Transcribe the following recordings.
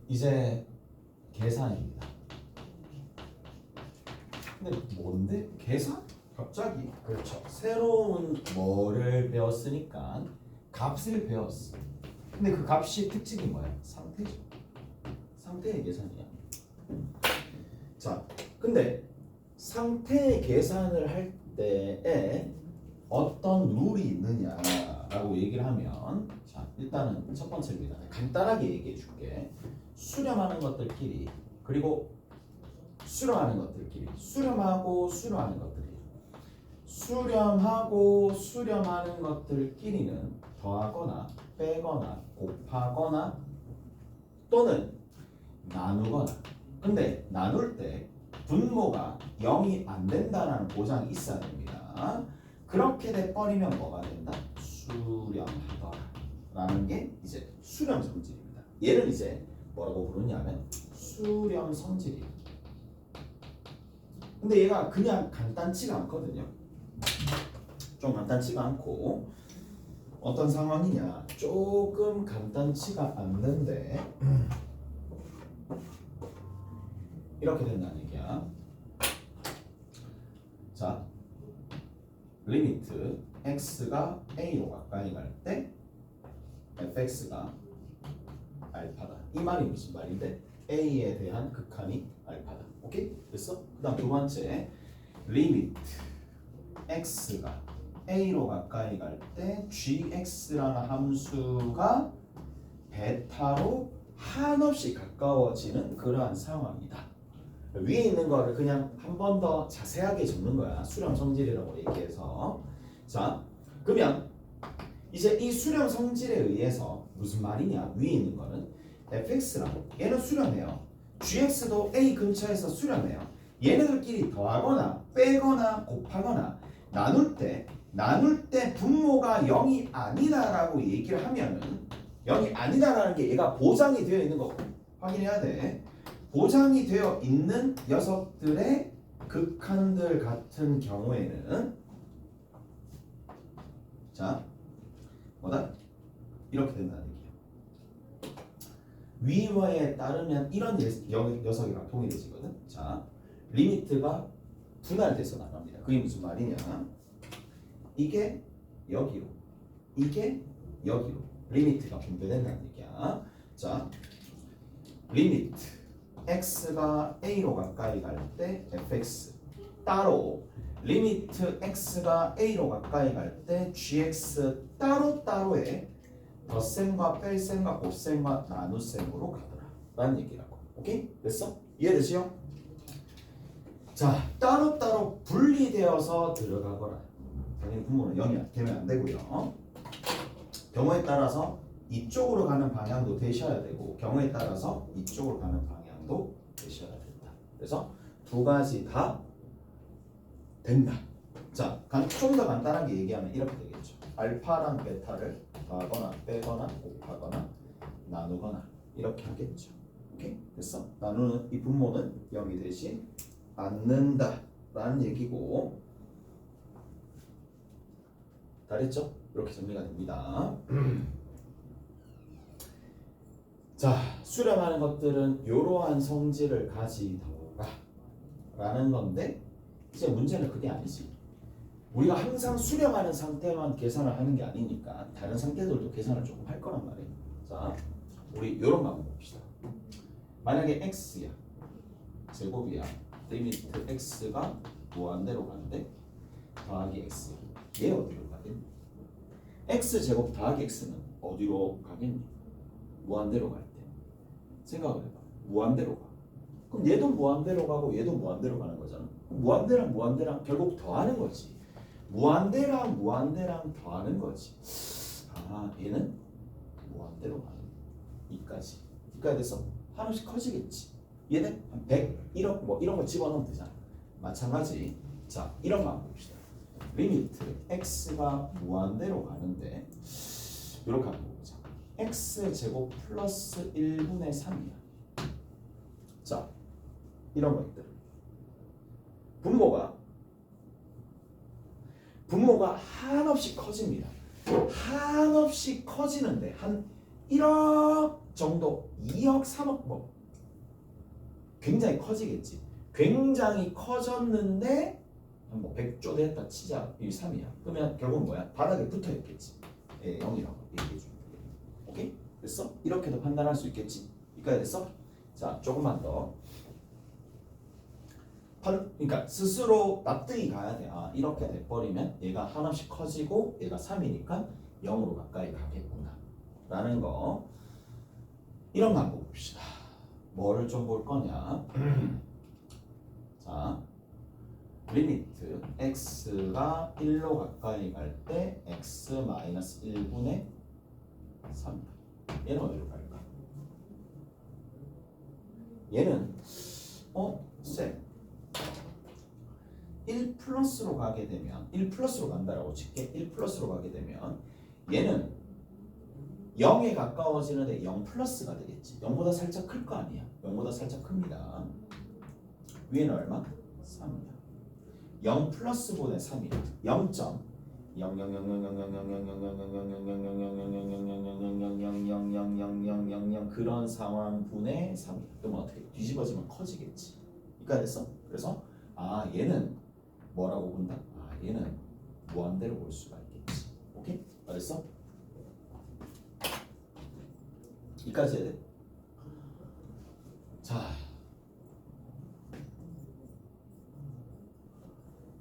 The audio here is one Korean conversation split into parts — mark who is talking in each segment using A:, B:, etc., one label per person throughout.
A: 이제 계산입니다. 근데 뭔데? 계산? 갑자기? 그렇죠. 새로운 뭐를 배웠으니까 값을 배웠어. 근데 그 값이 특징이 뭐야? 상태죠. 상태의 계산이야. 자, 근데 상태의 계산을 할 때에 어떤 룰이 있느냐라고 얘기를 하면, 자, 일단은 첫 번째입니다. 간단하게 얘기해 줄게. 수렴하는 것들끼리, 그리고 수렴하는 것들끼리, 수렴하고 수렴하는 것들이, 수렴하고 수렴하는 것들끼리는 더하거나 빼거나 곱하거나 또는 나누거나. 근데 나눌 때 분모가 0이 안 된다는 보장이 있어야 됩니다. 그렇게 돼버리면 뭐가 된다? 수렴하더라 라는 게 이제 수렴 성질입니다. 얘를 이제 뭐라고 부르냐면 수렴 성질이에요. 근데 얘가 그냥 간단치가 않거든요. 좀 간단치가 않고, 어떤 상황이냐, 조금 간단치가 않는데 이렇게 된다는 얘기야. 자, 리미트 x가 a로 가까이 갈 때 fx가 알파다. 이 말이 무슨 말인데? a에 대한 극한이 알파다. 오케이? 됐어? 그 다음 두 번째, 리미트 x가 a로 가까이 갈 때 gx라는 함수가 베타로 한없이 가까워지는 그러한 상황이다. 위에 있는 거를 그냥 한 번 더 자세하게 적는 거야. 수렴 성질이라고 얘기해서. 자, 그러면 이제 이 수렴 성질에 의해서 무슨 말이냐? 위에 있는 거는 fx랑 얘는 수렴해요. gx도 a 근처에서 수렴해요. 얘네들끼리 더하거나 빼거나 곱하거나 나눌 때 분모가 0이 아니다라고 얘기를 하면은, 0이 아니다라는 게 얘가 보장이 되어 있는 거 확인해야 돼. 보장이 되어 있는 녀석들의 극한들 같은 경우에는, 자, 뭐다? 이렇게 된다는 얘기야. 위와에 따르면 이런 녀석이랑 동일해지거든. 자, 리미트가 분할돼서 나갑니다. 그게 무슨 말이냐? 이게 여기로, 이게 여기로 리미트가 분배된다는 얘기야. 자, 리미트 x가 a로 가까이 갈 때 fx, 따로 리미트 x가 a로 가까이 갈 때 gx 따로따로의 덧셈과 뺄셈과 곱셈과 나눗셈으로 가더라 라는 얘기라고. 오케이? 됐어? 이해되시요? 자, 따로따로 분리되어서 들어가거라. 당연히 분모는 0이 되면 안 되고요. 경우에 따라서 이쪽으로 가는 방향도 되셔야 되고, 경우에 따라서 이쪽으로 가는 방향도 되셔야 된다. 그래서 두 가지 다 된다. 자, 좀 더 간단하게 얘기하면 이렇게 되겠죠. 알파랑 베타를 더하거나 빼거나 곱하거나 나누거나 이렇게 하겠죠. 오케이? 됐어? 나누는 이 분모는 0이 되지 않는다 라는 얘기고, 다 됐죠? 이렇게 정리가 됩니다. 자, 수렴하는 것들은 이러한 성질을 가지더라 라는 건데, 이제 문제는 그게 아니지. 우리가 항상 수렴하는 상태만 계산을 하는 게 아니니까 다른 상태들도 계산을 조금 할 거란 말이에요. 자, 우리 이런 거 한번 봅시다. 만약에 x야, 제곱이야. 리미트 x가 무한대로 가는데 더하기 x, 얘 어디로 가겠니? x 제곱 더하기 x는 어디로 가겠니? 무한대로 갈 때. 생각을 해봐. 무한대로 가. 그럼 얘도 무한대로 가고 얘도 무한대로 가는 거잖아. 무한대랑 무한대랑 결국 더하는 거지. 무한대랑 무한대랑 더하는 거지. 아, 얘는 무한대로 가는 이까지. 이까지 돼서 한없이 커지겠지. 얘는 한 100, 1억 뭐 이런 거 집어넣으면 되잖아. 마찬가지. 자, 이런 거 한번 봅시다. 리미트 x가 무한대로 가는데 이렇게 한번 보자. x 제곱 플러스 1분의 3이야. 자, 이런 것들. 분모가 한없이 커집니다. 한없이 커지는데 한 1억 정도 2억 3억 뭐 굉장히 커지겠지. 굉장히 커졌는데 뭐 100조 됐다 치자. 이 3이야. 그러면 결국 뭐야? 바닥에 붙어 있겠지. 예, 0이라고 얘기해 줘. 오케이? 됐어? 이렇게도 판단할 수 있겠지. 이까지 됐어? 자, 조금만 더. 그러니까 스스로 납득이 가야 돼. 아, 이렇게 돼버리면 얘가 하나씩 커지고 얘가 3이니까 0으로 가까이 가겠구나 라는 거. 이런 거 한번 봅시다. 뭐를 좀 볼 거냐. 자, 리미트 x가 1로 가까이 갈 때 x 마이너스 1분의 3. 얘는 어디로 갈까? 얘는 쌤 1 플러스로 가게 되면 1 플러스로 간다라고 칠게. 1 플러스로 가게 되면 얘는 0에 가까워지는데 0 플러스가 되겠지. 0보다 살짝 클 거 아니야. 0보다 살짝 큽니다. 위에는 얼마? 3이야. 0 플러스분의 3이야. 0. 0.000000000000000000000000000000000 그런 상황분의 3이야. 그럼 어떻게 뒤집어지면 커지겠지. 그러니까 됐어? 그래서 아 얘는 뭐라고 본다? 아 얘는 무한대로 볼 수가 있겠지. 오케이? 알았어? 이까지 해야 돼. 자,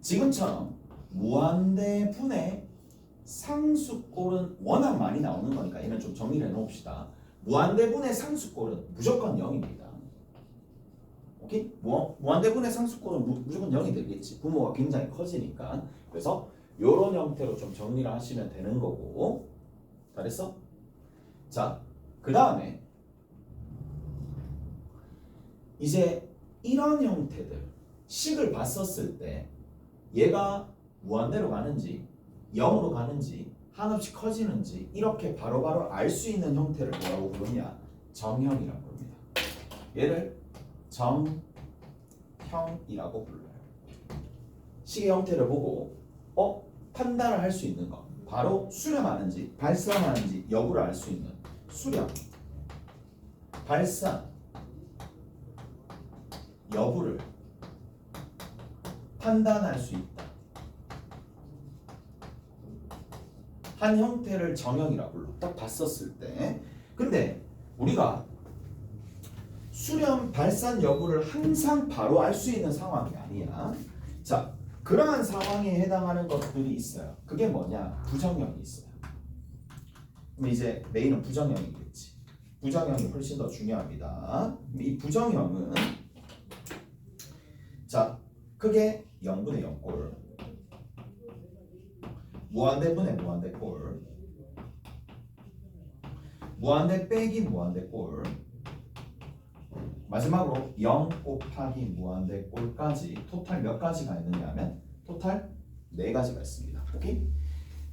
A: 지금처럼 무한대분의 상수꼴은 워낙 많이 나오는 거니까 얘는 좀 정리를 해놓읍시다. 무한대분의 상수꼴은 무조건 0입니다. 오케이? 무한대분의 상수꼴은 무조건 0이 되겠지. 부모가 굉장히 커지니까. 그래서 이런 형태로 좀 정리를 하시면 되는 거고. 잘했어? 자, 그 다음에 이제 이런 형태들 식을 봤었을 때 얘가 무한대로 가는지 0으로 가는지 한없이 커지는지 이렇게 바로바로 알 수 있는 형태를 뭐라고 부르냐? 정형이라고 부릅니다. 얘를 정형이라고 불러요. 식의 형태를 보고 판단을 할 수 있는 거 바로 수렴하는지 발산하는지 여부를 알 수 있는 수렴, 발산, 여부를 판단할 수 있다. 한 형태를 정형이라고 불러. 딱 봤었을 때. 근데 우리가 수렴, 발산 여부를 항상 바로 알 수 있는 상황이 아니야. 자, 그러한 상황에 해당하는 것들이 있어요. 그게 뭐냐? 부정형이 있어요. 그럼 이제 메인은 부정형이겠지. 부정형이 훨씬 더 중요합니다. 이 부정형은 자, 크게 0분의 0꼴, 무한대분의 무한대꼴, 무한대 빼기 무한대꼴, 마지막으로 0 곱하기 무한대꼴까지 토탈 몇 가지가 있느냐 하면 토탈 4가지가 있습니다. 오케이?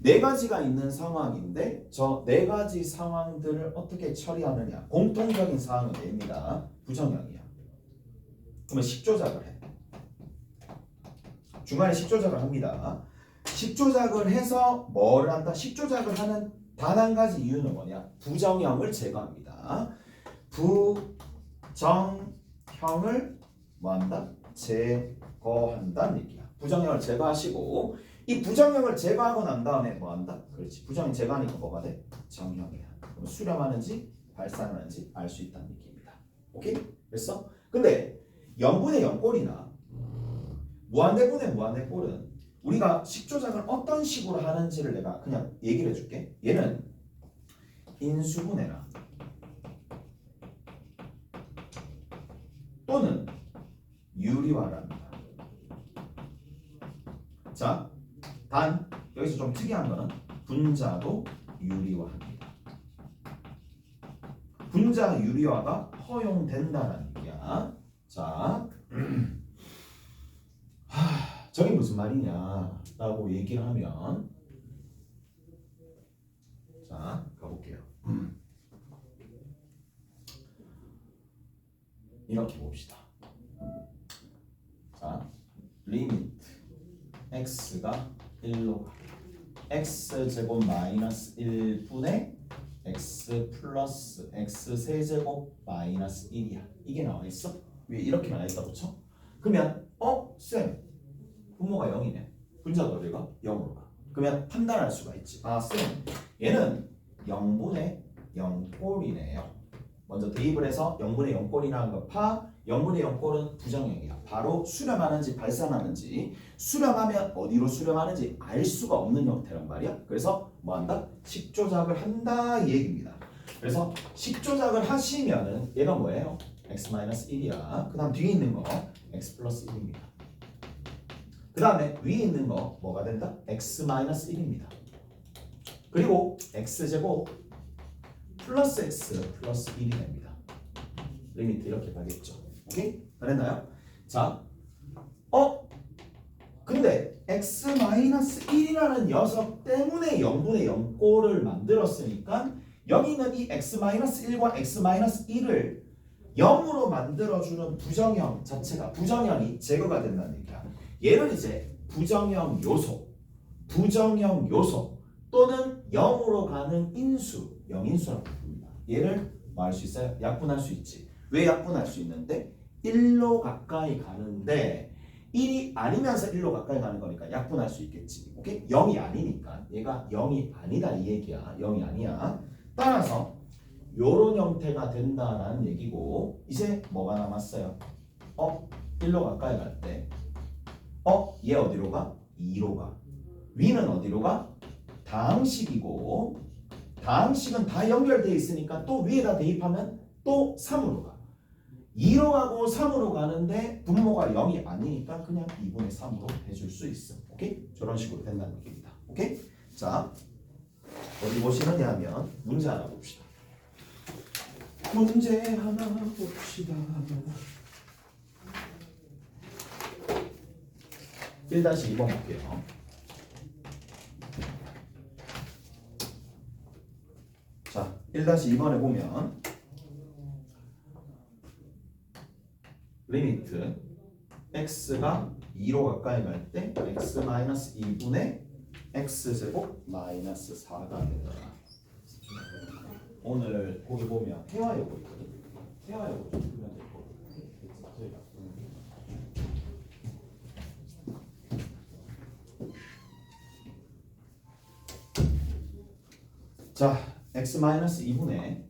A: 4가지가 있는 상황인데 저 4가지 상황들을 어떻게 처리하느냐. 공통적인 사항은 A입니다. 부정형이야. 그러면 식조작을 해. 중간에 식조작을 합니다. 식조작을 해서 뭐를 한다? 식조작을 하는 단 한 가지 이유는 뭐냐? 부정형을 제거합니다. 부정형을 뭐한다? 제거한다는 얘기야. 부정형을 제거하시고 이 부정형을 제거하고 난 다음에 뭐한다? 그렇지. 부정형 제거하니까 뭐가 돼? 정형이야. 그럼 수렴하는지 발산하는지 알 수 있다는 얘기입니다. 오케이? 됐어? 근데 0분의 0꼴이나 무한대분의 무한대꼴은 우리가 식조작을 어떤 식으로 하는지를 내가 그냥 얘기를 해줄게. 얘는 인수분해나 또는 유리화랍니다. 자, 단 여기서 좀 특이한 거는 분자도 유리화합니다. 분자 유리화가 허용된다는 얘기야. 자, 저게 무슨 말이냐라고 얘기를 하면 자, 가볼게요. 이렇게 봅시다. 자, 리미트 x가 1로 가. x제곱 마이너스 1분의 x 플러스 x 세제곱 마이너스 1이야. 이게 나와 있어? 위에 이렇게 나와 있다고 쳐? 그러면 쌤 분모가 0이네. 분자가 어디가? 0으로 가. 그러면 판단할 수가 있지. 아, 쌤 얘는 0분의 0꼴이네요. 먼저 대입을 해서 0분의 0꼴이라는 거 파. 0분의 0꼴은 부정형이야. 바로 수렴하는지 발산하는지, 수렴하면 어디로 수렴하는지 알 수가 없는 형태란 말이야. 그래서 뭐 한다? 식조작을 한다 이 얘기입니다. 그래서 식조작을 하시면은 얘가 뭐예요? x-1이야. 그 다음 뒤에 있는 거 x 플러스 1입니다. 그 다음에 위에 있는 거 뭐가 된다? x-1입니다. 그리고 x제곱 플러스 x 플러스 1이 됩니다. 리미트 이렇게 가겠죠. 오케이? 다 됐나요? 자, 근데 x-1이라는 녀석 때문에 0분의 0꼴을 만들었으니까 여기 있는 이 x-1과 x-1을 0으로 만들어주는 부정형 자체가, 부정형이 제거가 된다는 얘기야. 얘를 이제 부정형 요소 또는 0으로 가는 인수, 영인수라고 부릅니다. 얘를 뭐 할 수 있어요? 약분할 수 있지. 왜 약분할 수 있는데? 1로 가까이 가는데 1이 아니면서 1로 가까이 가는 거니까 약분할 수 있겠지. 오케이? 0이 아니니까 얘가 0이 아니다 이 얘기야. 0이 아니야. 따라서 요런 형태가 된다라는 얘기고, 이제 뭐가 남았어요? 1로 가까이 갈 때 얘 어디로 가? 2로 가. 위는 어디로 가? 다항식이고, 다항식은 다 연결되어 있으니까 또 위에다 대입하면 또 3으로 가. 2로 가고 3으로 가는데 분모가 0이 아니니까 그냥 2분의 3으로 해줄 수 있어. 오케이? 저런 식으로 된다는 얘기입니다. 오케이? 자, 어디 보시느냐 하면 문제 하나 봅시다. 문제 하나 봅시다. 1-2번 볼게요. 자, 1-2번에 보면 리미트 x가 2로 가까이 갈 때 x-2분의 x제곱 마이너스 4가 되더라. 오늘 거기 보면 회화요거 있거든. 회화요거 좀 풀면 될 거. 자, x-2분의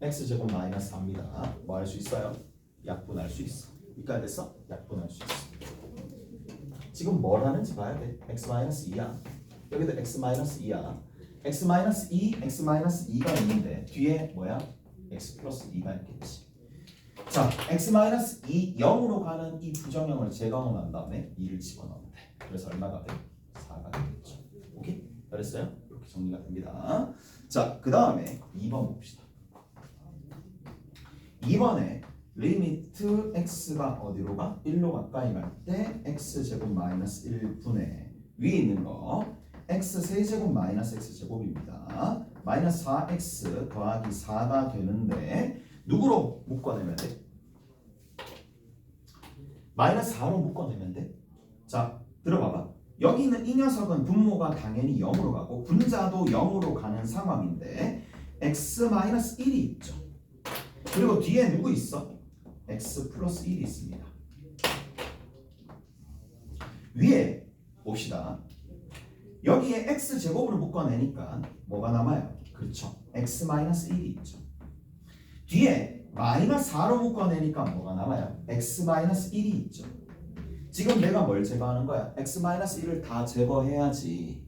A: x제곱 마이너스 4입니다. 뭐 할 수 있어요? 약분할 수 있어. 여기까지 됐어? 약분할 수 있어. 지금 뭘 하는지 봐야 돼. x-2야. 여기도 x-2야. x-2, x-2가 있는데 뒤에 뭐야? x 플러스 2가 있겠지. 자, x-2, 0으로 가는 이 부정형을 제거하고 난 다음에 2를 집어넣으면 돼. 그래서 얼마가 돼? 4가 되겠죠. 오케이? 잘했어요? 이렇게 정리가 됩니다. 자, 그 다음에 2번 봅시다. 2번에 리미트 x가 어디로 가? 1로 가까이 갈 때 x제곱 마이너스 1분의 위에 있는 거 x 세제곱 마이너스 x제곱입니다. 마이너스 4x 더하기 4가 되는데 누구로 묶어내면 돼? 마이너스 4로 묶어내면 돼. 자, 들어봐봐. 여기 있는 이 녀석은 분모가 당연히 0으로 가고 분자도 0으로 가는 상황인데 x-1이 있죠. 그리고 뒤에 누구 있어? x 플러스 1이 있습니다. 위에 봅시다. 여기에 x제곱으로 묶어내니까 뭐가 남아요? 그렇죠. x-1이 있죠. 뒤에 마이너스 4로 묶어내니까 뭐가 남아요? x-1이 있죠. 지금 내가 뭘 제거하는 거야? x-1을 다 제거해야지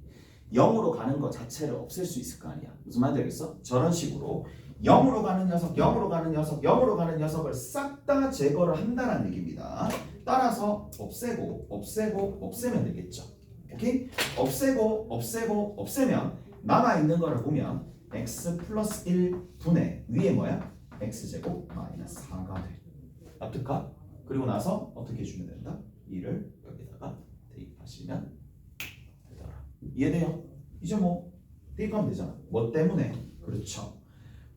A: 0으로 가는 거 자체를 없앨 수 있을 거 아니야. 무슨 말인지 알겠어? 저런 식으로 0으로 가는 녀석, 0으로 가는 녀석, 0으로 가는 녀석을 싹 다 제거를 한다는 얘기입니다. 따라서 없애면 되겠죠. 오케이? 없애면 남아있는 거를 보면 x 플러스 1분의 위에 뭐야? x제곱 마이너스 4가 돼. 납득하? 그리고 나서 어떻게 해주면 된다? 2를 여기다가 대입하시면 되더라. 이해돼요? 이제 뭐 대입하면 되잖아. 뭐 때문에? 그렇죠.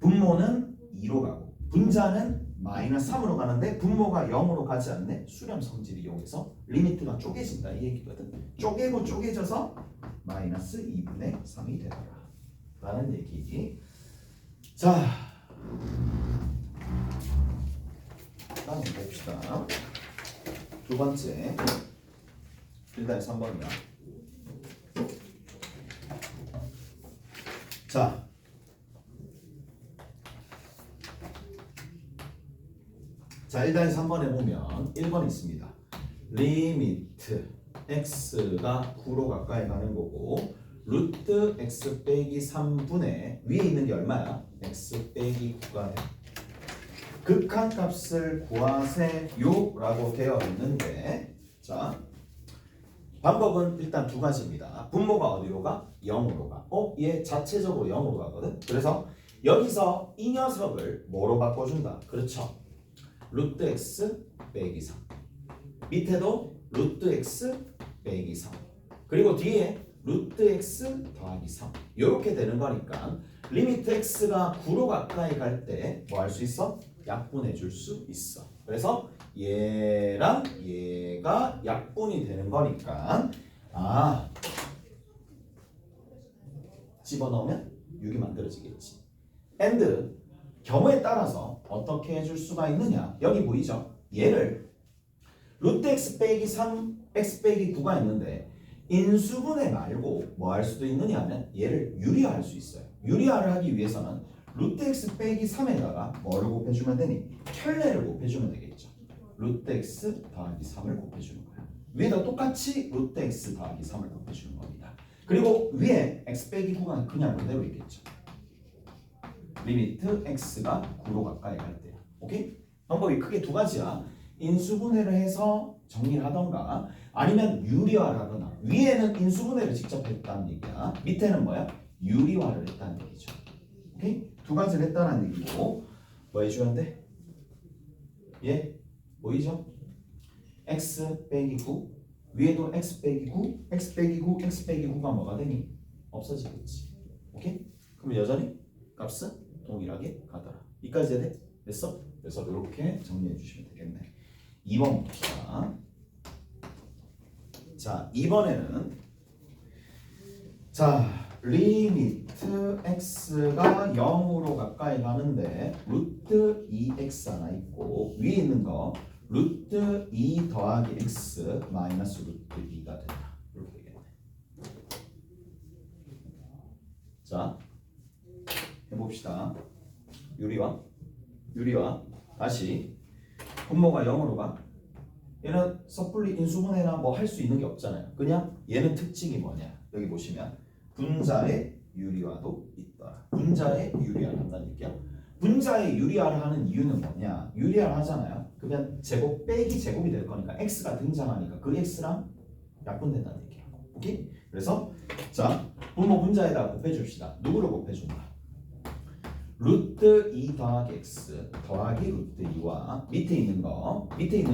A: 분모는 2로 가고 분자는 마이너스 3으로 가는데 분모가 0으로 가지 않네. 수렴 성질을 이용해서 리미트가 쪼개진다 이 얘기거든. 쪼개고 쪼개져서 마이너스 2분의 3이 되더라 라는 얘기. 자, 다음 봅시다. 두 번째, 일단 3번이야. 자, 일단 3번에 보면 1번 있습니다. 리미트 x가 9로 가까이 가는 거고 루트 x 빼기 3분의 위에 있는 게 얼마야? x 빼기 9가 돼. 극한값을 구하세요라고 되어 있는데, 자, 방법은 일단 두 가지입니다. 분모가 어디로 가? 0으로 가. 얘 자체적으로 0으로 가거든. 그래서 여기서 이 녀석을 뭐로 바꿔준다? 그렇죠. 루트 x 빼기 3. 밑에도 루트 x 빼기 3. 그리고 뒤에 루트 x 더하기 3. 이렇게 되는 거니까 리미트 x가 9로 가까이 갈 때 뭐 할 수 있어? 약분해 줄 수 있어. 그래서 얘랑 얘가 약분이 되는 거니까 집어넣으면 6이 만들어지겠지. and 경우에 따라서 어떻게 해줄 수가 있느냐? 여기 보이죠? 얘를 루트 x 빼기 3 x 빼기 9가 있는데 인수분해 말고 뭐 할 수도 있느냐 하면 얘를 유리화할 수 있어요. 유리화를 하기 위해서는 루트 x 빼기 3에다가 뭐를 곱해주면 되니? 켤레를 곱해주면 되겠죠. 루트 x 더하기 3을 곱해주는 거야. 위에다 똑같이 루트 x 더하기 3을 곱해주는 겁니다. 그리고 위에 x 빼기 9가 그냥 그대로 있겠죠. 리미트 x가 9로 가까이 갈 때. 오케이? 방법이 크게 두 가지야. 인수분해를 해서 정리를 하던가 아니면 유리화를 하거나 위에는 인수분해를 직접 했다는 얘기야. 밑에는 뭐야? 유리화를 했다는 얘기죠. 오케이? 두 가지를 했다는 얘기고 뭐 해주면 돼? 예? 보이죠? x 빼기 9 위에도 x 빼기 9 x 빼기 9 x 빼기 9가 뭐가 되니? 없어지겠지. 오케이? 그럼 여전히 값은 동일하게 가더라. 이까지 해야 돼? 됐어? 그래서 이렇게 정리해 주시면 되겠네. 2번 봅시다. 자, 2번에는 리미트 x가 0으로 가까이 가는데 루트 2x 하나 있고 위에 있는 거 루트 2 더하기 x 마이너스 루트 2가 된다. 이렇게 되겠네. 자, 해봅시다. 유리화 다시 분모가 0으로 가. 얘는 섣불리 인수분해나 뭐 할 수 있는 게 없잖아요. 그냥 얘는 특징이 뭐냐? 여기 보시면 분자의 유리화도 있더라. 분자의 유리화를 한다는 얘기야. 분자의 유리화를 하는 이유는 뭐냐? 유리화를 하잖아요. 그러면 제곱 빼기 제곱이 될 거니까 x가 등장하니까 그 x랑 약분된다는 얘기야. 오케이? 그래서 자, 분모 분자에다 곱해줍시다. 누구를 곱해준다? 루트 2 더하기 x 더하기 루트 2와 밑에 있는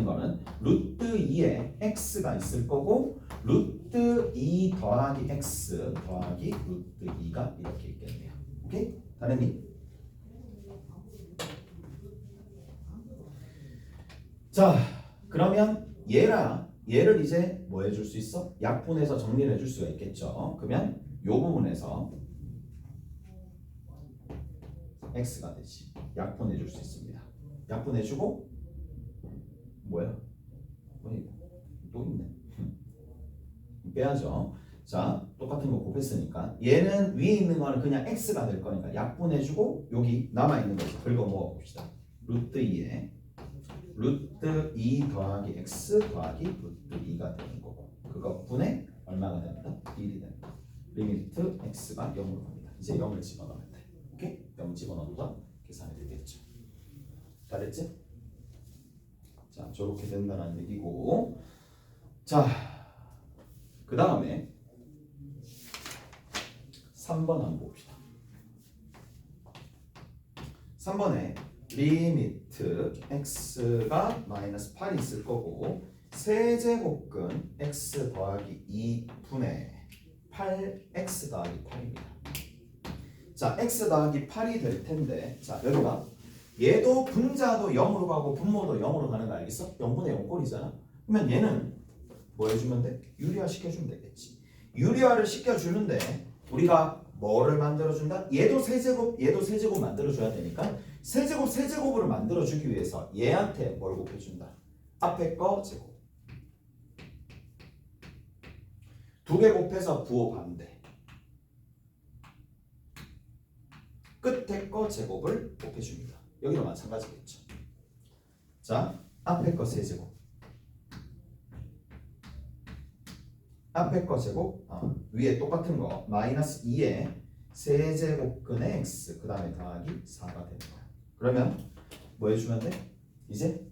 A: 거는 루트 2에 x가 있을 거고 루트 2 더하기 x 더하기 루트 2가 이렇게 있겠네요. 오케이? 다른이? 자, 그러면 얘를 이제 뭐 해줄 수 있어? 약분해서 정리를 해줄 수가 있겠죠. 그러면 요 부분에서 x가 되지. 약분해 줄 수 있습니다. 약분해 주고 뭐야? 또 있네. 빼야죠. 자, 똑같은 거 곱했으니까 얘는 위에 있는 거는 그냥 x가 될 거니까 약분해 주고 여기 남아 있는 거 긁어 모아 봅시다. 루트 2에 루트 2 더하기 x 더하기 루트 2가 되는 거고 그거 분의 얼마가 됩니다? 1이 됩니다. 리미트 x가 0으로 갑니다. 이제 0을 집어넣으면 돼. 오케이? 0 집어넣어도 계산이 되겠죠. 잘했지? 자, 저렇게 된다는 얘기고 자, 그 다음에 3번 한번 봅시다. 3번에 리미트 x가 마이너스 8이 있을 거고 세제곱근 x 더하기 2분의 8x 더하기 8입니다. 자, x 더하기 8이 될 텐데 자, 여기 봐. 얘도 분자도 0으로 가고 분모도 0으로 가는 거 알겠어? 0분의 0꼴이잖아. 그러면 얘는 뭐 해주면 돼? 유리화 시켜주면 되겠지. 유리화를 시켜주는데 우리가 뭐를 만들어준다? 얘도 세제곱, 얘도 세제곱 만들어줘야 되니까 세제곱, 세제곱으로 만들어주기 위해서 얘한테 뭘 곱해준다? 앞에 거 제곱. 두 개 곱해서 부호 반대. 끝에 거 제곱을 곱해줍니다. 여기도 마찬가지겠죠. 자, 앞에 거 세제곱. 앞에 거 제곱, 위에 똑같은 거 마이너스 2에 세제곱근의 x 그 다음에 더하기 4가 되는 거야. 그러면 뭐 해주면 돼? 이제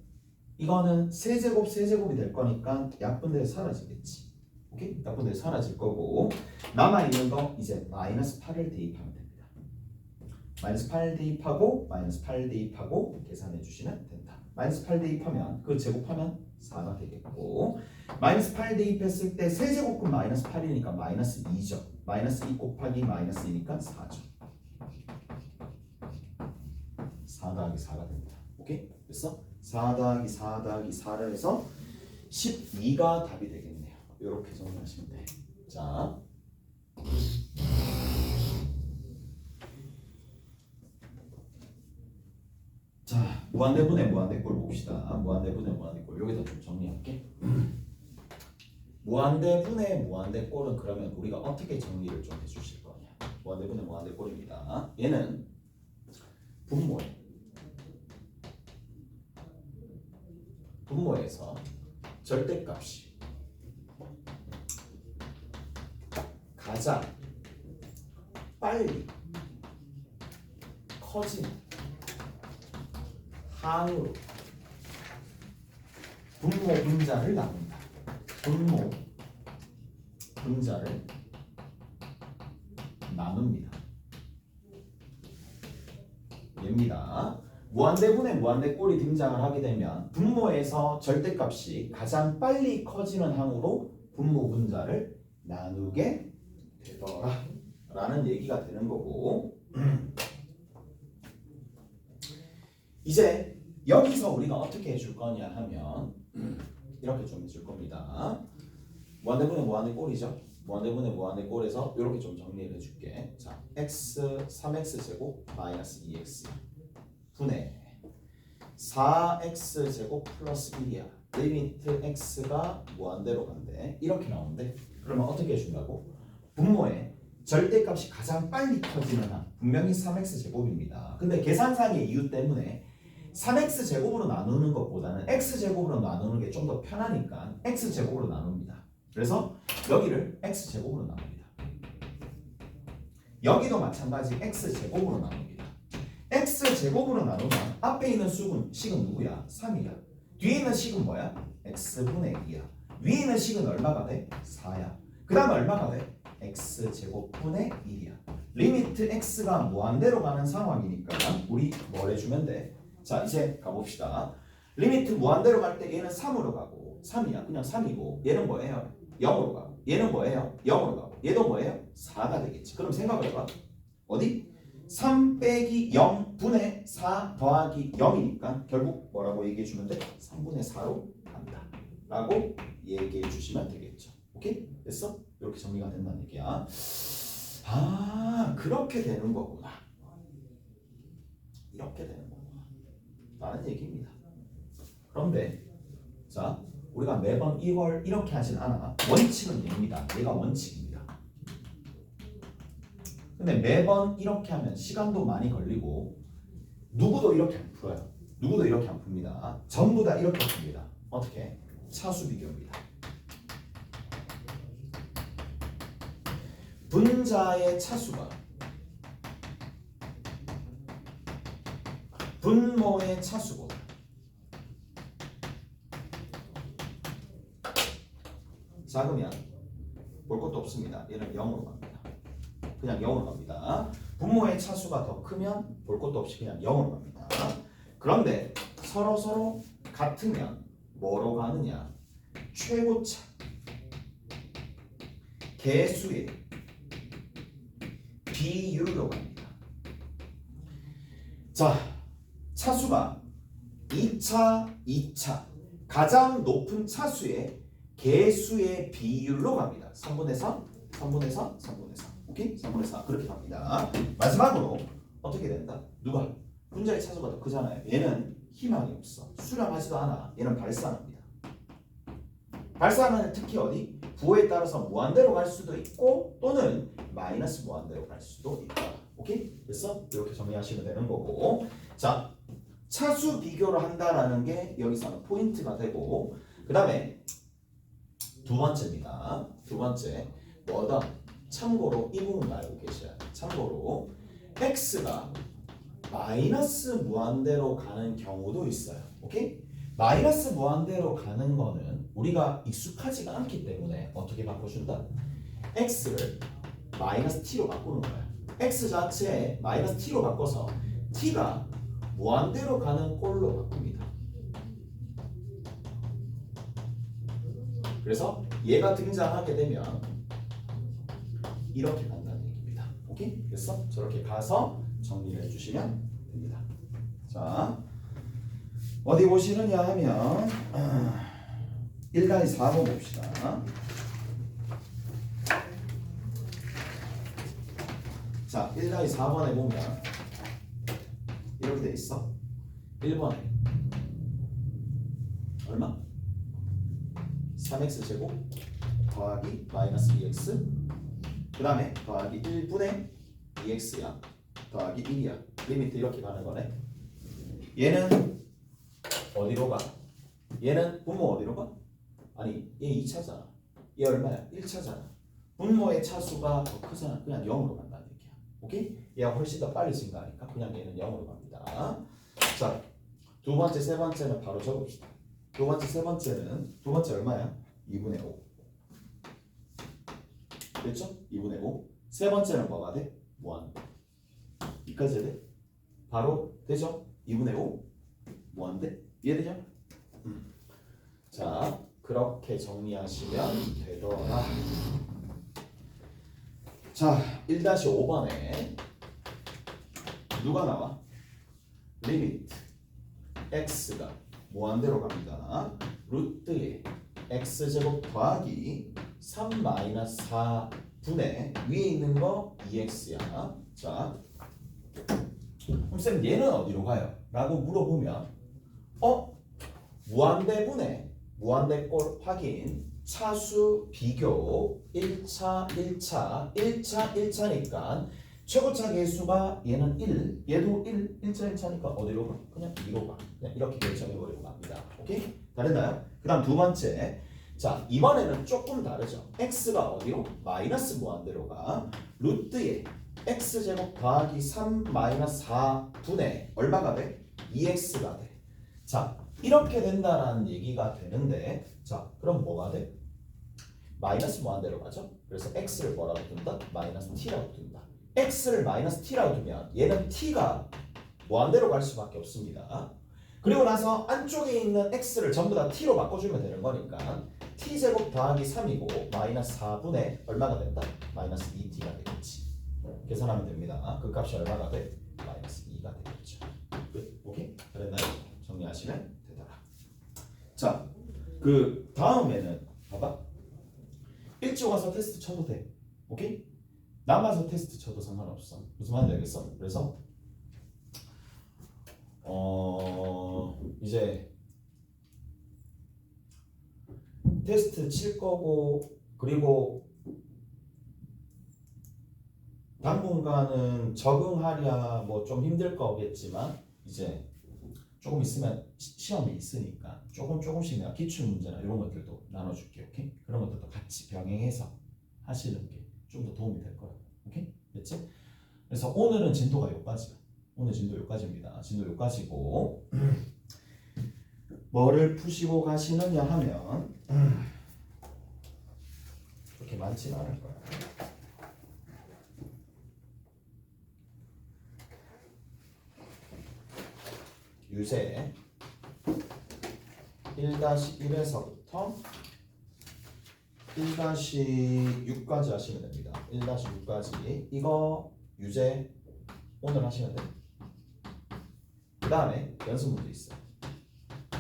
A: 이거는 세제곱 세제곱이 될 거니까 약분되어 사라지겠지. 오케이? 약분되어 사라질 거고 남아있는 거 이제 마이너스 8을 대입하면 됩니다. 마이너스 8 대입하고 마이너스 8 대입하고 계산해 주시면 된다. 마이너스 8 대입하면 그 제곱하면 4가 되겠고 마이너스 8 대입했을 때 세제곱근 마이너스 8이니까 마이너스 2죠. 마이너스 2 곱하기 마이너스 2니까 4죠. 4 더하기 4가 됩니다. 오케이? 됐어? 4 더하기 4 더하기 4를 해서 12가 답이 되겠네요. 이렇게 정리하시면 돼. 자, 무한대분의 무한대꼴 봅시다. 무한대분의 무한대꼴 여기다 좀 정리할게. 무한대분의 무한대꼴은 그러면 우리가 어떻게 정리를 좀 해주실 거냐? 무한대분의 무한대꼴입니다. 얘는 분모에서 절대값이 가장 빨리 커지는 항으로 분모 분자를 나눈다. 분모 분자를 나눕니다. 얘입니다. 무한대분의 무한대꼴이 등장을 하게 되면 분모에서 절대값이 가장 빨리 커지는 항으로 분모 분자를 나누게 되더라 라는 얘기가 되는 거고 이제 여기서 우리가 어떻게 해줄 거냐 하면 이렇게 좀 해줄 겁니다. 무한대분의 무한대꼴이죠. 무한대분의 무한대꼴에서 이렇게 좀 정리를 해줄게. 자, x 3x 제곱 마이너스 2x 분의 4x 제곱 플러스 1이야. 리미트 x가 무한대로 간대. 이렇게 나오는데 그러면 어떻게 해준다고? 분모에 절대값이 가장 빨리 커지는 한 분명히 3x 제곱입니다. 근데 계산상의 이유 때문에 3x 제곱으로 나누는 것보다는 x 제곱으로 나누는 게 좀 더 편하니까 x 제곱으로 나눕니다. 그래서 여기를 x 제곱으로 나눕니다. 여기도 마찬가지 x 제곱으로 나눕니다. x 제곱으로 나누면 앞에 있는 식은 누구야? 3이야. 뒤에 있는 식은 뭐야? x분의 2야. 위에 있는 식은 얼마가 돼? 4야. 그 다음 얼마가 돼? x 제곱분의 1이야. 리미트 x가 무한대로 가는 상황이니까 우리 뭘 해주면 돼? 자, 이제 가봅시다. 리미트 무한대로 갈 때 얘는 3으로 가고 3이야. 그냥 3이고 얘는 뭐예요? 0으로 가고 얘는 뭐예요? 0으로 가고 얘도 뭐예요? 4가 되겠지. 그럼 생각을 해봐. 어디? 3 빼기 0 분의 4 더하기 0이니까 결국 뭐라고 얘기해 주면 돼? 3분의 4로 간다 라고 얘기해 주시면 되겠죠. 오케이? 됐어? 이렇게 정리가 된다는 얘기야. 아, 그렇게 되는 거구나. 이렇게 되는 거구나 라는 얘기입니다. 그런데 자, 우리가 매번 이걸 이렇게 하진 않아. 원칙은 얘입니다. 얘가 원칙입니다. 근데 매번 이렇게 하면 시간도 많이 걸리고 누구도 이렇게 안 풀어요. 누구도 이렇게 안 풉니다. 전부 다 이렇게 풉니다. 어떻게? 차수 비교입니다. 분자의 차수가 분모의 차수보다 작으면 볼 것도 없습니다. 얘는 0으로 갑니다. 그냥 0으로 갑니다. 분모의 차수가 더 크면 볼 것도 없이 그냥 0으로 갑니다. 그런데 서로 같으면 뭐로 가느냐? 최고차 개수의 비율로 갑니다. 자, 차수가 2차 가장 높은 차수의 개수의 비율로 갑니다. 3분의 3, 3분의 4, 3분의 4. 오케이? 오케이? 3분의 4 그렇게 갑니다. 마지막으로 어떻게 된다? 누가? 분자의 차수가 더 크잖아요. 얘는 희망이 없어. 수렴하지도 않아. 얘는 발산합니다. 발산은 특히 어디? 부호에 따라서 무한대로 갈 수도 있고 또는 마이너스 무한대로 갈 수도 있다. 오케이? 됐어? 이렇게 정리하시면 되는 거고. 자, 차수 비교를 한다라는 게 여기서는 포인트가 되고, 그 다음에 두 번째입니다. 두 번째 뭐다? 참고로 이 부분 알고 계셔야 돼. 참고로 x가 마이너스 무한대로 가는 경우도 있어요. 오케이? 마이너스 무한대로 가는 거는 우리가 익숙하지가 않기 때문에 어떻게 바꿔준다? x를 마이너스 t로 바꾸는 거야. x 자체에 마이너스 t로 바꿔서 t가 무한대로 가는 꼴로 바꿉니다. 그래서 얘가 등장하게 되면 이렇게 간다는 얘기입니다. 오케이? 됐어? 저렇게 가서 정리를 해주시면 됩니다. 자, 어디 보시느냐 하면 1-4번 봅시다. 자, 1-4번에 보면 이렇게 돼 있어. 1번에 얼마? 3x 제곱 더하기 마이너스 2x 그 다음에 더하기 1분의 2x야 더하기 1이야. 리미트 이렇게 가는 거네. 얘는 어디로 가? 얘는 분모 어디로 가? 아니 얘 2차잖아. 얘 얼마야? 1차잖아. 분모의 차수가 더 크잖아. 그냥 0으로 간다는 얘기야. 오케이? 얘가 훨씬 더 빨리 증가하니까 그냥 얘는 0으로 갑니다. 자, 두 번째, 세 번째는 바로 적읍시다. 두 번째, 세 번째는 두 번째 얼마야? 2분의 5. 됐죠? 2분의 5. 세 번째는 뭐가 돼? 무한대. 이까지 해야 돼? 바로 되죠? 2분의 5 무한대. 이해되죠? 자, 그렇게 정리하시면 되더라. 자, 1-5번에 누가 나와? 리미트 x가 무한대로 갑니다. 루트에 x제곱 더하기 3-4분의 위에 있는 거 2x야. 자, 그럼 쌤 얘는 어디로 가요? 라고 물어보면 무한대분의 무한대꼴 확인 차수 비교 1차 1차 1차 1차니까 최고차 개수가 얘는 1 얘도 1차 1차니까 어디로 가? 그냥 2로 가. 그냥 이렇게 결정해버리고 갑니다. 오케이? 다르나요? 그 다음 두 번째. 자, 이번에는 조금 다르죠. x가 어디로? 마이너스 무한대로 가. 루트에 x제곱 더하기 3-4분의 얼마가 돼? 2x가 돼. 자, 이렇게 된다라는 얘기가 되는데, 자, 그럼 뭐가 돼? 마이너스 무한대로 가죠? 그래서 x를 뭐라고 둔다? 마이너스 t라고 둔다. x를 마이너스 t라고 두면 얘는 t가 무한대로 갈 수밖에 없습니다. 그리고 나서 안쪽에 있는 x를 전부 다 t로 바꿔주면 되는 거니까 t제곱 더하기 3이고 마이너스 4분의 얼마가 된다? 마이너스 2t가 되겠지. 계산하면 됩니다. 그 값이 얼마가 돼? 마이너스 2가 되겠죠. 오케이? 그랬나요? 정리하시면 되더라. 자, 그 다음에는 봐봐. 일찍 와서 테스트 쳐도 돼. 오케이? 남아서 테스트 쳐도 상관없어. 무슨 말인지 알겠어? 그래서 이제 테스트 칠 거고 그리고 당분간은 적응하랴 뭐 좀 힘들 거겠지만 이제 조금 있으면 시험이 있으니까 조금씩 내가 기출 문제나 이런 것들도 나눠줄게. 오케이? 그런 것들도 같이 병행해서 하시는 게 좀 더 도움이 될 거야. 오케이? 됐지? 그래서 오늘은 진도가 여기까지야. 오늘 진도 여기까지입니다. 진도 여기까지고 뭐를 푸시고 가시느냐 하면 그렇게 많지는 않을 거야. 유세 1-1에서부터 1-6까지 하시면 됩니다. 1-6까지 이거 유제 오늘 하시면 돼요. 그 다음에 연습 문제 있어요.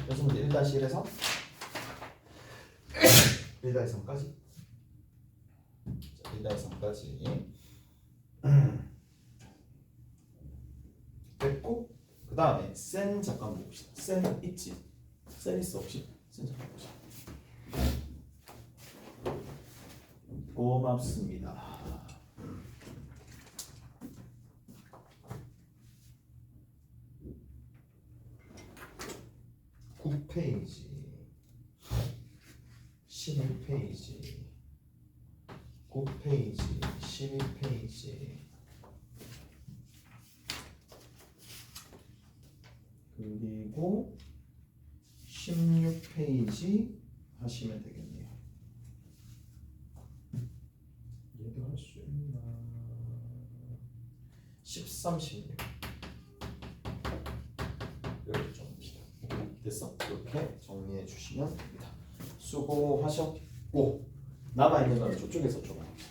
A: 연습 문제 1-1에서 1-3까지 1-3까지 됐고 그 다음에 센 잠깐 봅시다. 센 있지? 센 있어 혹시? 센 잠깐 봅시다. 고맙습니다. 9페이지 11페이지 9페이지 12페이지 그리고 16페이지 하시면 되겠네요. 이해할 수 있나? 13, 16 이렇게 정리합시다. 됐어? 이렇게 정리해 주시면 됩니다. 수고하셨고 남아있는 거는 저쪽에서 조금 합시다.